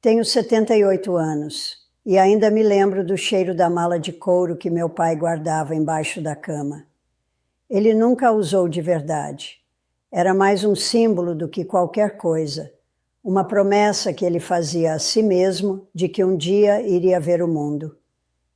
Tenho 78 anos e ainda me lembro do cheiro da mala de couro que meu pai guardava embaixo da cama. Ele nunca a usou de verdade. Era mais um símbolo do que qualquer coisa, uma promessa que ele fazia a si mesmo de que um dia iria ver o mundo.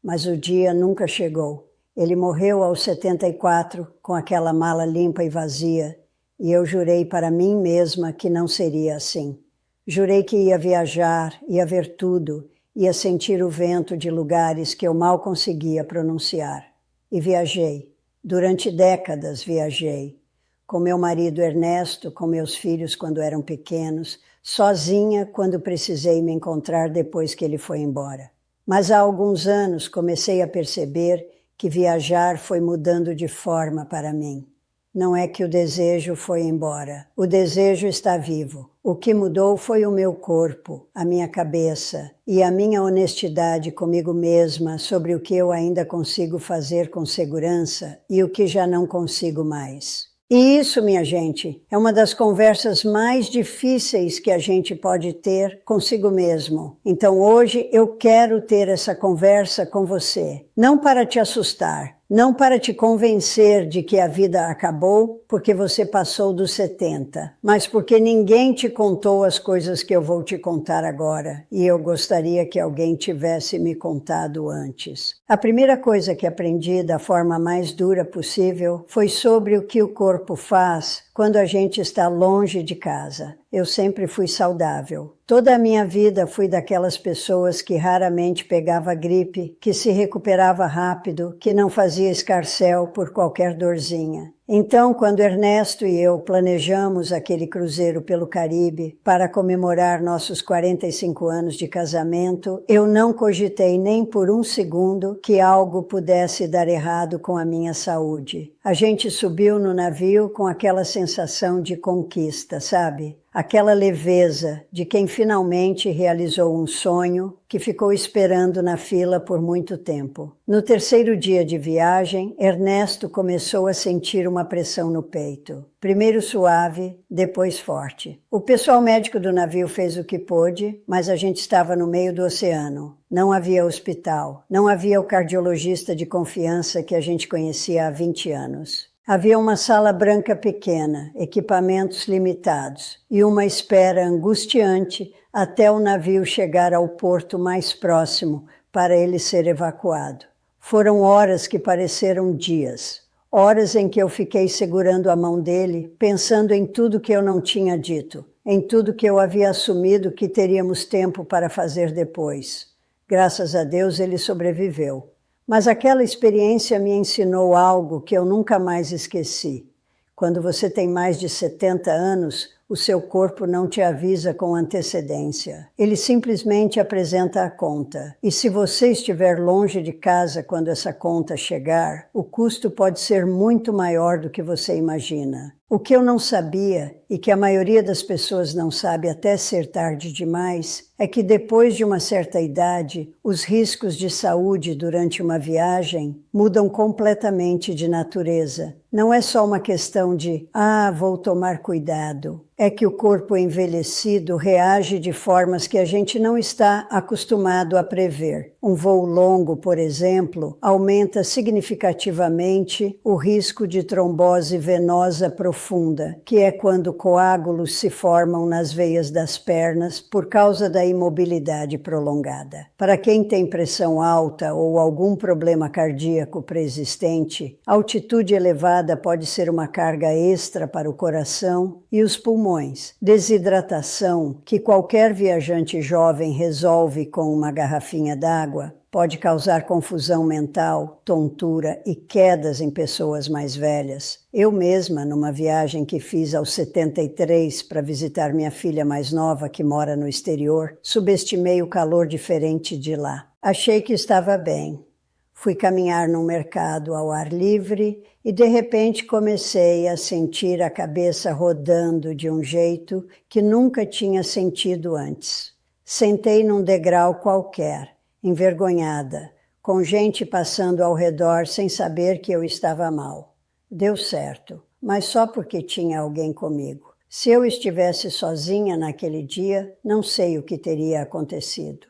Mas o dia nunca chegou. Ele morreu aos 74 com aquela mala limpa e vazia, e eu jurei para mim mesma que não seria assim. Jurei que ia viajar, ia ver tudo, ia sentir o vento de lugares que eu mal conseguia pronunciar. E viajei. Durante décadas viajei. Com meu marido Ernesto, com meus filhos quando eram pequenos, sozinha quando precisei me encontrar depois que ele foi embora. Mas há alguns anos comecei a perceber que viajar foi mudando de forma para mim. Não é que o desejo foi embora. O desejo está vivo. O que mudou foi o meu corpo, a minha cabeça e a minha honestidade comigo mesma sobre o que eu ainda consigo fazer com segurança e o que já não consigo mais. E isso, minha gente, é uma das conversas mais difíceis que a gente pode ter consigo mesmo. Então hoje eu quero ter essa conversa com você. Não para te assustar, não para te convencer de que a vida acabou porque você passou dos 70, mas porque ninguém te contou as coisas que eu vou te contar agora, e eu gostaria que alguém tivesse me contado antes. A primeira coisa que aprendi da forma mais dura possível foi sobre o que o corpo faz quando a gente está longe de casa. Eu sempre fui saudável. Toda a minha vida fui daquelas pessoas que raramente pegava gripe, que se recuperava rápido, que não fazia escarcéu por qualquer dorzinha. Então, quando Ernesto e eu planejamos aquele cruzeiro pelo Caribe para comemorar nossos 45 anos de casamento, eu não cogitei nem por um segundo que algo pudesse dar errado com a minha saúde. A gente subiu no navio com aquela sensação de conquista, sabe? Aquela leveza de quem finalmente realizou um sonho que ficou esperando na fila por muito tempo. No terceiro dia de viagem, Ernesto começou a sentir uma pressão no peito. Primeiro suave, depois forte. O pessoal médico do navio fez o que pôde, mas a gente estava no meio do oceano. Não havia hospital, não havia o cardiologista de confiança que a gente conhecia há 20 anos. Havia uma sala branca pequena, equipamentos limitados e uma espera angustiante até o navio chegar ao porto mais próximo para ele ser evacuado. Foram horas que pareceram dias, horas em que eu fiquei segurando a mão dele, pensando em tudo que eu não tinha dito, em tudo que eu havia assumido que teríamos tempo para fazer depois. Graças a Deus ele sobreviveu. Mas aquela experiência me ensinou algo que eu nunca mais esqueci. Quando você tem mais de 70 anos, o seu corpo não te avisa com antecedência. Ele simplesmente apresenta a conta. E se você estiver longe de casa quando essa conta chegar, o custo pode ser muito maior do que você imagina. O que eu não sabia, e que a maioria das pessoas não sabe até ser tarde demais, é que depois de uma certa idade, os riscos de saúde durante uma viagem mudam completamente de natureza. Não é só uma questão de, vou tomar cuidado. É que o corpo envelhecido reage de formas que a gente não está acostumado a prever. Um voo longo, por exemplo, aumenta significativamente o risco de trombose venosa profunda, que é quando coágulos se formam nas veias das pernas por causa da imobilidade prolongada. Para quem tem pressão alta ou algum problema cardíaco preexistente, a altitude elevada pode ser uma carga extra para o coração e os pulmões. Desidratação, que qualquer viajante jovem resolve com uma garrafinha d'água, pode causar confusão mental, tontura e quedas em pessoas mais velhas. Eu mesma, numa viagem que fiz aos 73 para visitar minha filha mais nova que mora no exterior, subestimei o calor diferente de lá. Achei que estava bem. Fui caminhar num mercado ao ar livre e de repente comecei a sentir a cabeça rodando de um jeito que nunca tinha sentido antes. Sentei num degrau qualquer, envergonhada, com gente passando ao redor sem saber que eu estava mal. Deu certo, mas só porque tinha alguém comigo. Se eu estivesse sozinha naquele dia, não sei o que teria acontecido.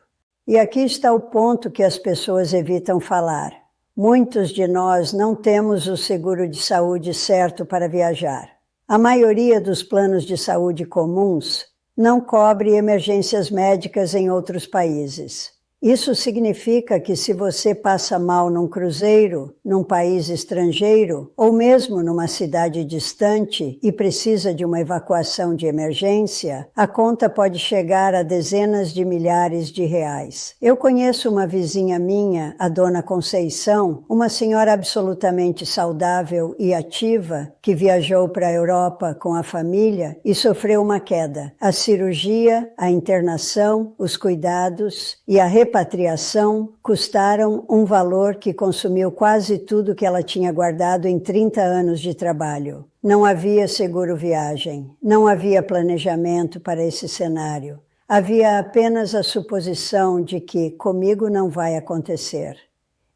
E aqui está o ponto que as pessoas evitam falar. Muitos de nós não temos o seguro de saúde certo para viajar. A maioria dos planos de saúde comuns não cobre emergências médicas em outros países. Isso significa que se você passa mal num cruzeiro, num país estrangeiro, ou mesmo numa cidade distante e precisa de uma evacuação de emergência, a conta pode chegar a dezenas de milhares de reais. Eu conheço uma vizinha minha, a dona Conceição, uma senhora absolutamente saudável e ativa, que viajou para a Europa com a família e sofreu uma queda. A cirurgia, a internação, os cuidados e a repatriação custaram um valor que consumiu quase tudo que ela tinha guardado em 30 anos de trabalho. Não havia seguro viagem, não havia planejamento para esse cenário. Havia apenas a suposição de que comigo não vai acontecer.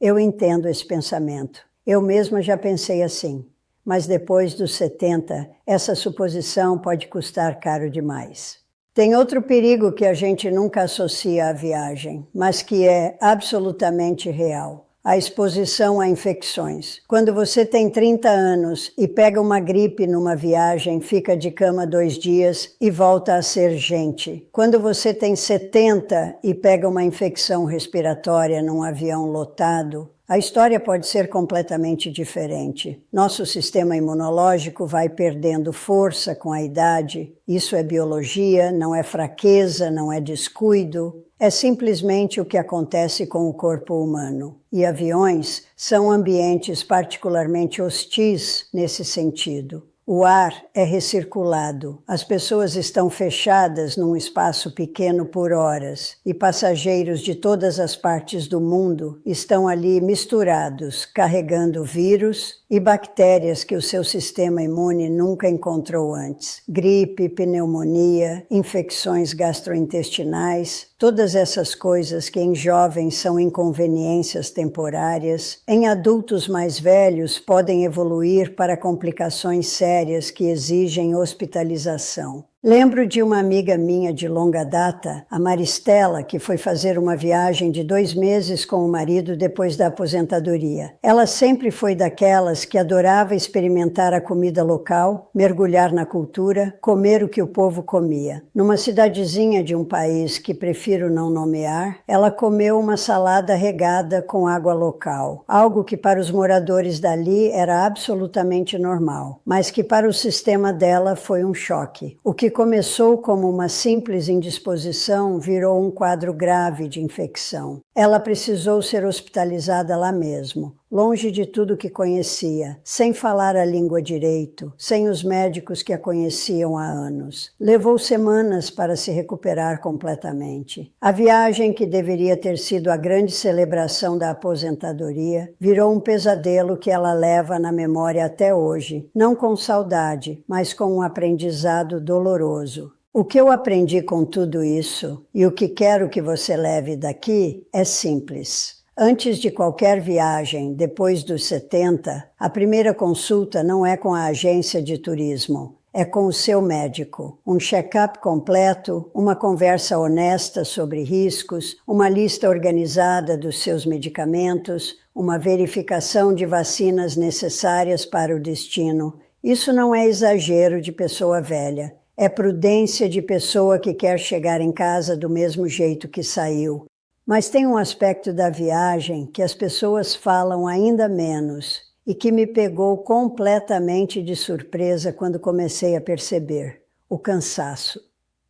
Eu entendo esse pensamento. Eu mesma já pensei assim. Mas depois dos 70, essa suposição pode custar caro demais. Tem outro perigo que a gente nunca associa à viagem, mas que é absolutamente real. A exposição a infecções. Quando você tem 30 anos e pega uma gripe numa viagem, fica de cama 2 dias e volta a ser gente. Quando você tem 70 e pega uma infecção respiratória num avião lotado, a história pode ser completamente diferente. Nosso sistema imunológico vai perdendo força com a idade. Isso é biologia, não é fraqueza, não é descuido. É simplesmente o que acontece com o corpo humano. E aviões são ambientes particularmente hostis nesse sentido. O ar é recirculado, as pessoas estão fechadas num espaço pequeno por horas e passageiros de todas as partes do mundo estão ali misturados, carregando vírus e bactérias que o seu sistema imune nunca encontrou antes. Gripe, pneumonia, infecções gastrointestinais, todas essas coisas que em jovens são inconveniências temporárias, em adultos mais velhos podem evoluir para complicações sérias que exigem hospitalização. Lembro de uma amiga minha de longa data, a Maristela, que foi fazer uma viagem de 2 meses com o marido depois da aposentadoria. Ela sempre foi daquelas que adorava experimentar a comida local, mergulhar na cultura, comer o que o povo comia. Numa cidadezinha de um país que prefiro não nomear, ela comeu uma salada regada com água local, algo que para os moradores dali era absolutamente normal, mas que para o sistema dela foi um choque. O que começou como uma simples indisposição virou um quadro grave de infecção. Ela precisou ser hospitalizada lá mesmo, longe de tudo que conhecia, sem falar a língua direito, sem os médicos que a conheciam há anos. Levou semanas para se recuperar completamente. A viagem, que deveria ter sido a grande celebração da aposentadoria, virou um pesadelo que ela leva na memória até hoje, não com saudade, mas com um aprendizado doloroso. O que eu aprendi com tudo isso, e o que quero que você leve daqui, é simples. Antes de qualquer viagem, depois dos 70, a primeira consulta não é com a agência de turismo, é com o seu médico. Um check-up completo, uma conversa honesta sobre riscos, uma lista organizada dos seus medicamentos, uma verificação de vacinas necessárias para o destino. Isso não é exagero de pessoa velha. É prudência de pessoa que quer chegar em casa do mesmo jeito que saiu. Mas tem um aspecto da viagem que as pessoas falam ainda menos e que me pegou completamente de surpresa quando comecei a perceber: o cansaço.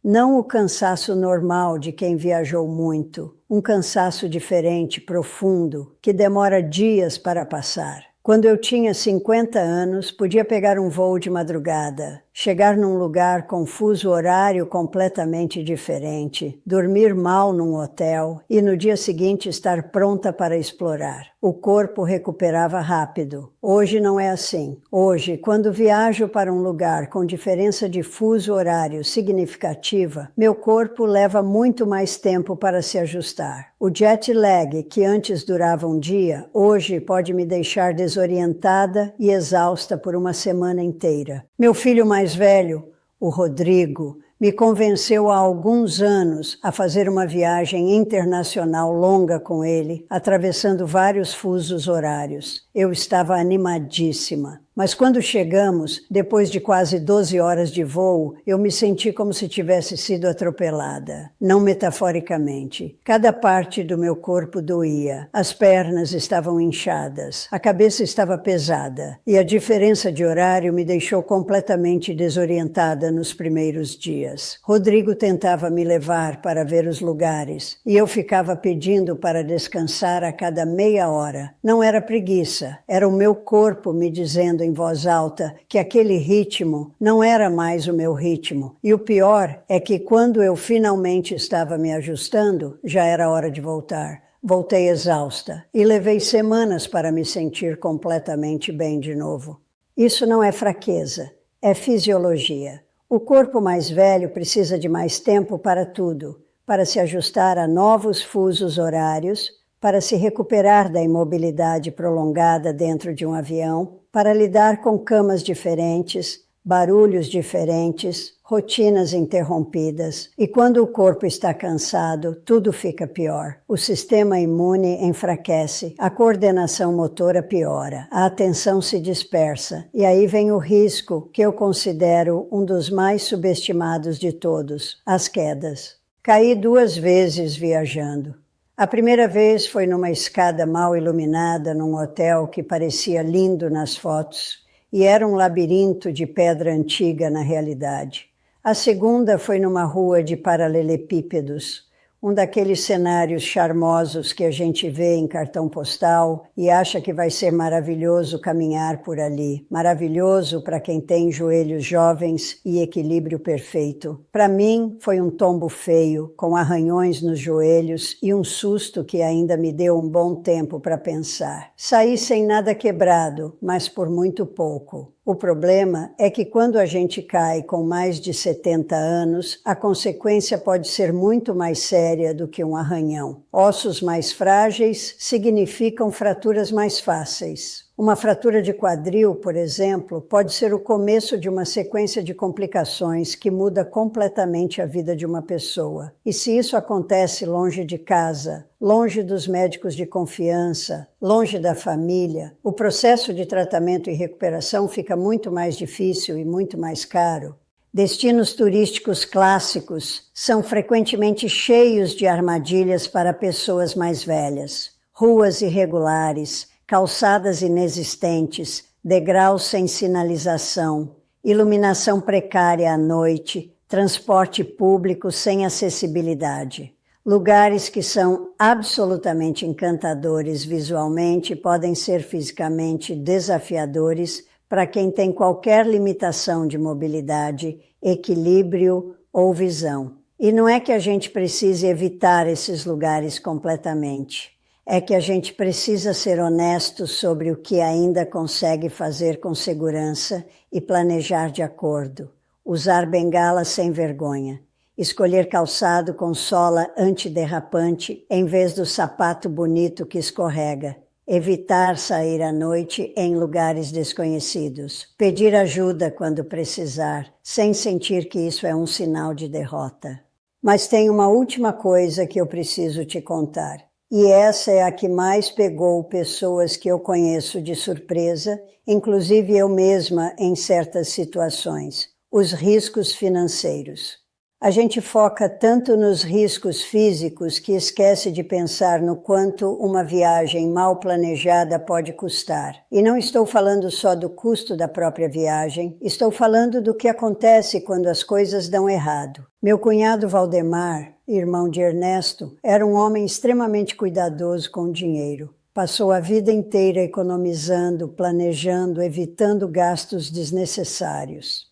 Não o cansaço normal de quem viajou muito, um cansaço diferente, profundo, que demora dias para passar. Quando eu tinha 50 anos, podia pegar um voo de madrugada, chegar num lugar com fuso horário completamente diferente, dormir mal num hotel e no dia seguinte estar pronta para explorar. O corpo recuperava rápido. Hoje não é assim. Hoje, quando viajo para um lugar com diferença de fuso horário significativa, meu corpo leva muito mais tempo para se ajustar. O jet lag, que antes durava um dia, hoje pode me deixar desorientada e exausta por uma semana inteira. Meu filho mais velho, o Rodrigo, me convenceu há alguns anos a fazer uma viagem internacional longa com ele, atravessando vários fusos horários. Eu estava animadíssima. Mas quando chegamos, depois de quase 12 horas de voo, eu me senti como se tivesse sido atropelada. Não metaforicamente. Cada parte do meu corpo doía. As pernas estavam inchadas. A cabeça estava pesada. E a diferença de horário me deixou completamente desorientada nos primeiros dias. Rodrigo tentava me levar para ver os lugares. E eu ficava pedindo para descansar a cada meia hora. Não era preguiça. Era o meu corpo me dizendo em voz alta que aquele ritmo não era mais o meu ritmo. E o pior é que quando eu finalmente estava me ajustando, já era hora de voltar. Voltei exausta e levei semanas para me sentir completamente bem de novo. Isso não é fraqueza, é fisiologia. O corpo mais velho precisa de mais tempo para tudo, para se ajustar a novos fusos horários, para se recuperar da imobilidade prolongada dentro de um avião, para lidar com camas diferentes, barulhos diferentes, rotinas interrompidas. E quando o corpo está cansado, tudo fica pior. O sistema imune enfraquece, a coordenação motora piora, a atenção se dispersa. E aí vem o risco que eu considero um dos mais subestimados de todos, as quedas. Caí 2 vezes viajando. A primeira vez foi numa escada mal iluminada num hotel que parecia lindo nas fotos e era um labirinto de pedra antiga na realidade. A segunda foi numa rua de paralelepípedos, um daqueles cenários charmosos que a gente vê em cartão postal e acha que vai ser maravilhoso caminhar por ali. Maravilhoso para quem tem joelhos jovens e equilíbrio perfeito. Para mim, foi um tombo feio, com arranhões nos joelhos e um susto que ainda me deu um bom tempo para pensar. Saí sem nada quebrado, mas por muito pouco. O problema é que quando a gente cai com mais de 70 anos, a consequência pode ser muito mais séria do que um arranhão. Ossos mais frágeis significam fraturas mais fáceis. Uma fratura de quadril, por exemplo, pode ser o começo de uma sequência de complicações que muda completamente a vida de uma pessoa. E se isso acontece longe de casa, longe dos médicos de confiança, longe da família, o processo de tratamento e recuperação fica muito mais difícil e muito mais caro. Destinos turísticos clássicos são frequentemente cheios de armadilhas para pessoas mais velhas. Ruas irregulares, calçadas inexistentes, degraus sem sinalização, iluminação precária à noite, transporte público sem acessibilidade. Lugares que são absolutamente encantadores visualmente podem ser fisicamente desafiadores para quem tem qualquer limitação de mobilidade, equilíbrio ou visão. E não é que a gente precise evitar esses lugares completamente. É que a gente precisa ser honesto sobre o que ainda consegue fazer com segurança e planejar de acordo. Usar bengala sem vergonha. Escolher calçado com sola antiderrapante em vez do sapato bonito que escorrega. Evitar sair à noite em lugares desconhecidos. Pedir ajuda quando precisar, sem sentir que isso é um sinal de derrota. Mas tem uma última coisa que eu preciso te contar. E essa é a que mais pegou pessoas que eu conheço de surpresa, inclusive eu mesma em certas situações: os riscos financeiros. A gente foca tanto nos riscos físicos que esquece de pensar no quanto uma viagem mal planejada pode custar. E não estou falando só do custo da própria viagem, estou falando do que acontece quando as coisas dão errado. Meu cunhado Valdemar, irmão de Ernesto, era um homem extremamente cuidadoso com o dinheiro. Passou a vida inteira economizando, planejando, evitando gastos desnecessários.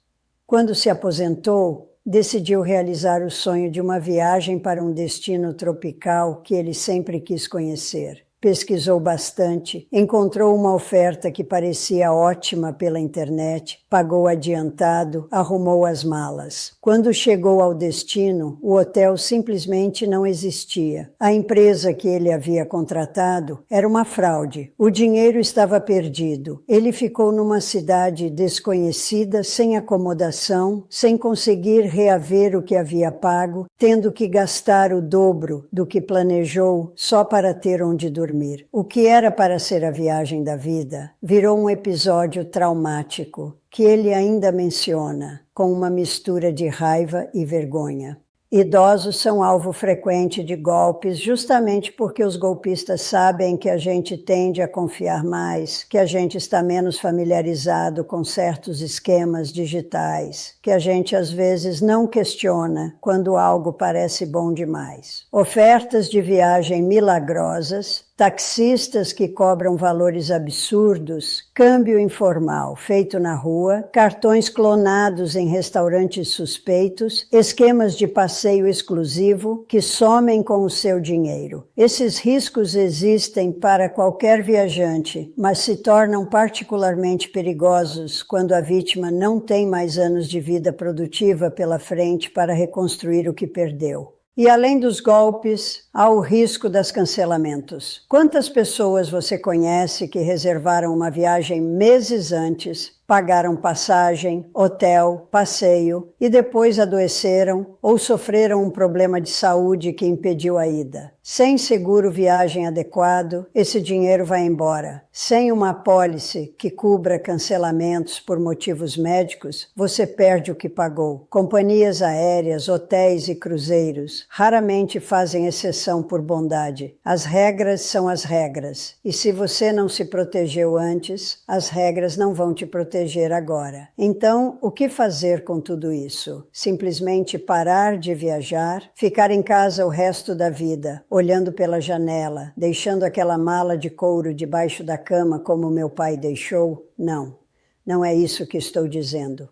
Quando se aposentou, decidiu realizar o sonho de uma viagem para um destino tropical que ele sempre quis conhecer. pesquisou bastante, encontrou uma oferta que parecia ótima pela internet, pagou adiantado, arrumou as malas. Quando chegou ao destino, o hotel simplesmente não existia. A empresa que ele havia contratado era uma fraude. O dinheiro estava perdido. Ele ficou numa cidade desconhecida, sem acomodação, sem conseguir reaver o que havia pago, tendo que gastar o dobro do que planejou só para ter onde dormir. O que era para ser a viagem da vida virou um episódio traumático que ele ainda menciona, com uma mistura de raiva e vergonha. Idosos são alvo frequente de golpes justamente porque os golpistas sabem que a gente tende a confiar mais, que a gente está menos familiarizado com certos esquemas digitais, que a gente às vezes não questiona quando algo parece bom demais. Ofertas de viagem milagrosas, taxistas que cobram valores absurdos, câmbio informal feito na rua, cartões clonados em restaurantes suspeitos, esquemas de passeio exclusivo que somem com o seu dinheiro. Esses riscos existem para qualquer viajante, mas se tornam particularmente perigosos quando a vítima não tem mais anos de vida produtiva pela frente para reconstruir o que perdeu. E além dos golpes, há o risco dos cancelamentos. Quantas pessoas você conhece que reservaram uma viagem meses antes, pagaram passagem, hotel, passeio e depois adoeceram ou sofreram um problema de saúde que impediu a ida? Sem seguro viagem adequado, esse dinheiro vai embora. Sem uma apólice que cubra cancelamentos por motivos médicos, você perde o que pagou. Companhias aéreas, hotéis e cruzeiros raramente fazem exceção por bondade. As regras são as regras, e se você não se protegeu antes, as regras não vão te proteger agora. Então, o que fazer com tudo isso? Simplesmente parar de viajar? Ficar em casa o resto da vida, olhando pela janela, deixando aquela mala de couro debaixo da cama como meu pai deixou? Não, não é isso que estou dizendo.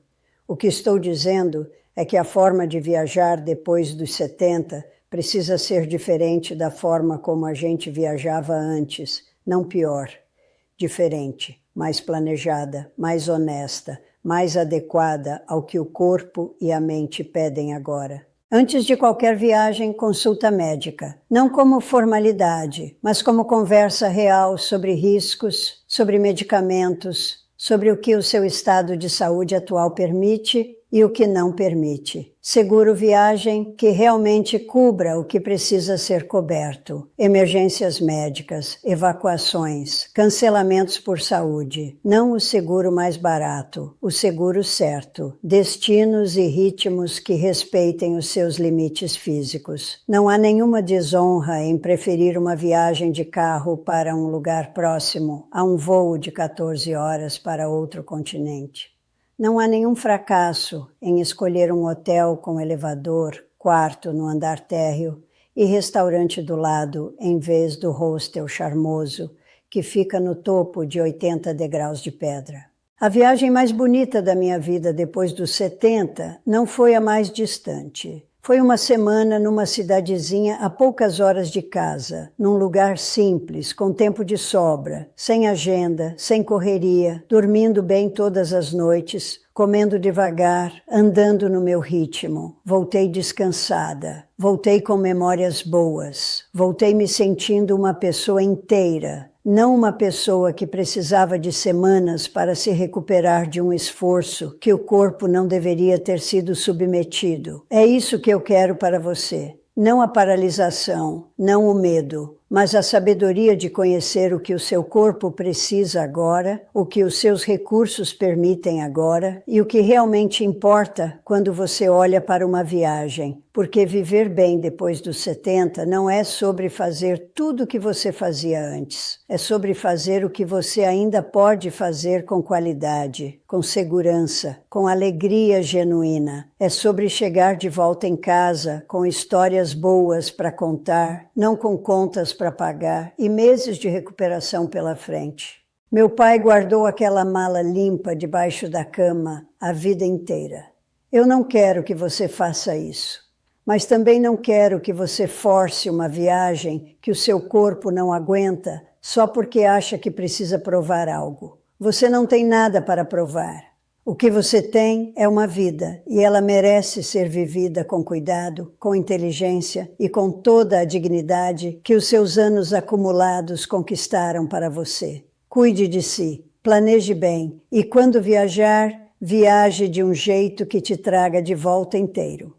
O que estou dizendo é que a forma de viajar depois dos 70 precisa ser diferente da forma como a gente viajava antes, não pior. Diferente, mais planejada, mais honesta, mais adequada ao que o corpo e a mente pedem agora. Antes de qualquer viagem, consulta médica. Não como formalidade, mas como conversa real sobre riscos, sobre medicamentos, sobre o que o seu estado de saúde atual permite e o que não permite. Seguro viagem que realmente cubra o que precisa ser coberto. Emergências médicas, evacuações, cancelamentos por saúde. Não o seguro mais barato, o seguro certo. Destinos e ritmos que respeitem os seus limites físicos. Não há nenhuma desonra em preferir uma viagem de carro para um lugar próximo a um voo de 14 horas para outro continente. Não há nenhum fracasso em escolher um hotel com elevador, quarto no andar térreo e restaurante do lado em vez do hostel charmoso que fica no topo de 80 degraus de pedra. A viagem mais bonita da minha vida depois dos 70 não foi a mais distante. Foi uma semana numa cidadezinha a poucas horas de casa, num lugar simples, com tempo de sobra, sem agenda, sem correria, dormindo bem todas as noites, comendo devagar, andando no meu ritmo. Voltei descansada, voltei com memórias boas, voltei me sentindo uma pessoa inteira, não uma pessoa que precisava de semanas para se recuperar de um esforço que o corpo não deveria ter sido submetido. É isso que eu quero para você. Não a paralisação, não o medo, mas a sabedoria de conhecer o que o seu corpo precisa agora, o que os seus recursos permitem agora e o que realmente importa quando você olha para uma viagem. Porque viver bem depois dos 70 não é sobre fazer tudo o que você fazia antes. É sobre fazer o que você ainda pode fazer com qualidade, com segurança, com alegria genuína. É sobre chegar de volta em casa com histórias boas para contar, não com contas para pagar e meses de recuperação pela frente. Meu pai guardou aquela mala limpa debaixo da cama a vida inteira. Eu não quero que você faça isso. Mas também não quero que você force uma viagem que o seu corpo não aguenta só porque acha que precisa provar algo. Você não tem nada para provar. O que você tem é uma vida e ela merece ser vivida com cuidado, com inteligência e com toda a dignidade que os seus anos acumulados conquistaram para você. Cuide de si, planeje bem e quando viajar, viaje de um jeito que te traga de volta inteiro.